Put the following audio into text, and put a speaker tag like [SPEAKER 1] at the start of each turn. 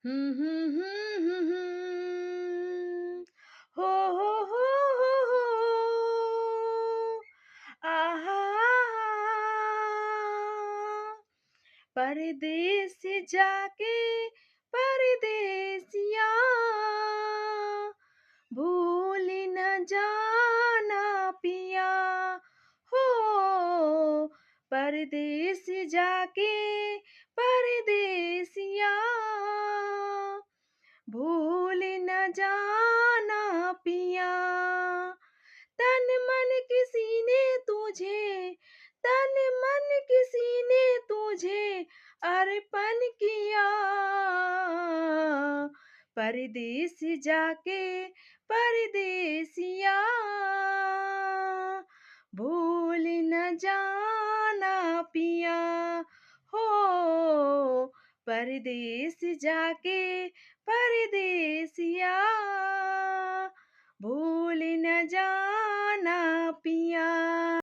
[SPEAKER 1] हुँ, हुँ, हुँ, हुँ, हुँ। हो, हो, हो, हो, हो। आहा! परदेस जाके परदेसिया भूल न जाना पिया हो परदेस जाके परदेसिया भूल न जाना पिया तन मन किसी ने तुझे तन मन किसी ने तुझे अर्पण किया परदेस जाके परदेसिया भूल न जाना पिया हो परदेस जाके परदेसिया भूल